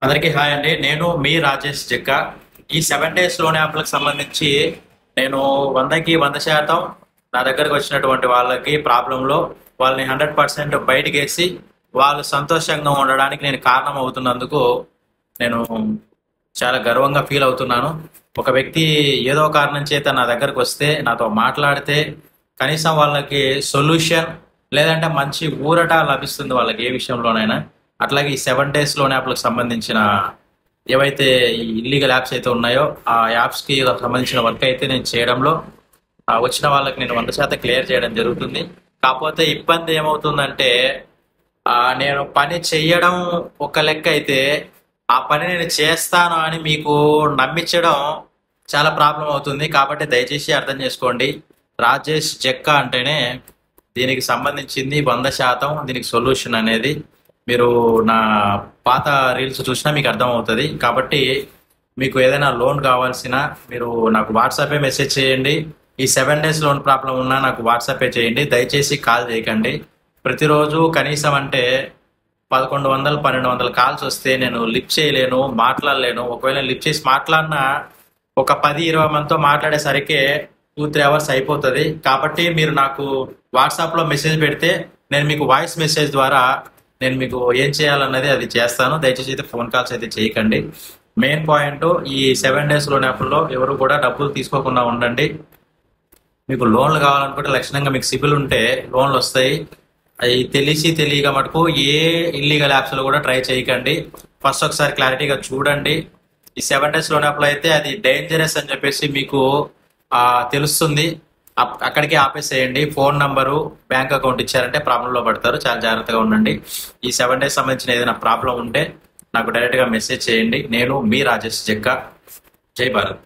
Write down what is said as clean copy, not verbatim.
అందరికీ హాయ్ అండి. నేను మీ రాజేష్ జెక్క. ఈ 7 డేస్ లోన్ యాప్లకు సంబంధించి నేను 100% నా దగ్గరకు వచ్చినటువంటి వాళ్ళకి ప్రాబ్లంలో వాళ్ళని 100% బయటకేసి వాళ్ళు సంతోషంగా ఉండడానికి నేను కారణం అవుతున్నందుకు నేను చాలా గర్వంగా ఫీల్ అవుతున్నాను. ఒక వ్యక్తి ఏదో కారణం చేత నా దగ్గరకు వస్తే నాతో మాట్లాడితే కనీసం వాళ్ళకి సొల్యూషన్ లేదంటే మంచి ఊరట లభిస్తుంది వాళ్ళకి ఏ విషయంలోనైనా. అట్లాగే ఈ 7 డేస్ లోన్ యాప్లకు సంబంధించిన ఏవైతే ఈ ఇల్లీగల్ యాప్స్ అయితే ఉన్నాయో ఆ యాప్స్కి సంబంధించిన వర్క్ అయితే నేను చేయడంలో వచ్చిన వాళ్ళకి నేను 100% క్లియర్ చేయడం జరుగుతుంది. కాకపోతే ఇబ్బంది ఏమవుతుందంటే నేను పని చెయ్యడం ఒక లెక్క అయితే ఆ పని నేను చేస్తాను అని మీకు నమ్మించడం చాలా ప్రాబ్లం అవుతుంది. కాబట్టి దయచేసి అర్థం చేసుకోండి. రాజేష్ జెక్క అంటేనే దీనికి సంబంధించింది 100% దీనికి సొల్యూషన్ అనేది మీరు నా పాత రీల్స్ చూసినా మీకు అర్థమవుతుంది. కాబట్టి మీకు ఏదైనా లోన్ కావాల్సిన మీరు నాకు వాట్సాపే మెసేజ్ చేయండి. ఈ 7 డేస్ లోన్ ప్రాబ్లం ఉన్నా నాకు వాట్సాపే చేయండి. దయచేసి కాల్ చేయకండి. ప్రతిరోజు కనీసం అంటే 1100 1200 కాల్స్ వస్తే నేను లిఫ్ట్ చేయలేను, మాట్లాడలేను. ఒకవేళ లిఫ్ట్ చేసి మాట్లాడినా ఒక 10-20 మందితో మాట్లాడేసరికి 2-3 అవర్స్ అయిపోతుంది. కాబట్టి మీరు నాకు వాట్సాప్లో మెసేజ్ పెడితే నేను మీకు వాయిస్ మెసేజ్ ద్వారా నేను మీకు ఏం చేయాలన్నది అది చేస్తాను. దయచేసి అయితే ఫోన్ కాల్స్ అయితే చేయకండి. మెయిన్ పాయింట్ ఈ 7 డేస్ లోన్ యాప్లో ఎవరు కూడా డబ్బులు తీసుకోకుండా ఉండండి. మీకు లోన్లు కావాలనుకుంటే లక్షణంగా మీకు సిబిల్ ఉంటే లోన్లు వస్తాయి. అవి తెలియక మటుకు ఏ ఇల్లీగల్ యాప్స్లో కూడా ట్రై చేయకండి. ఫస్ట్ ఒకసారి క్లారిటీగా చూడండి. ఈ 7 డేస్ లోన్ యాప్లో అయితే అది డేంజరస్ అని చెప్పేసి మీకు తెలుస్తుంది. అక్కడికే ఆపేసేయండి. ఫోన్ నంబరు, బ్యాంక్ అకౌంట్ ఇచ్చారంటే ప్రాబ్లంలో పడతారు. చాలా జాగ్రత్తగా ఉండండి. ఈ 7 డేస్ సంబంధించిన ఏదైనా ప్రాబ్లం ఉంటే నాకు డైరెక్ట్గా మెసేజ్ చేయండి. నేను మీ రాజేష్ జెక్క. జై భారత్.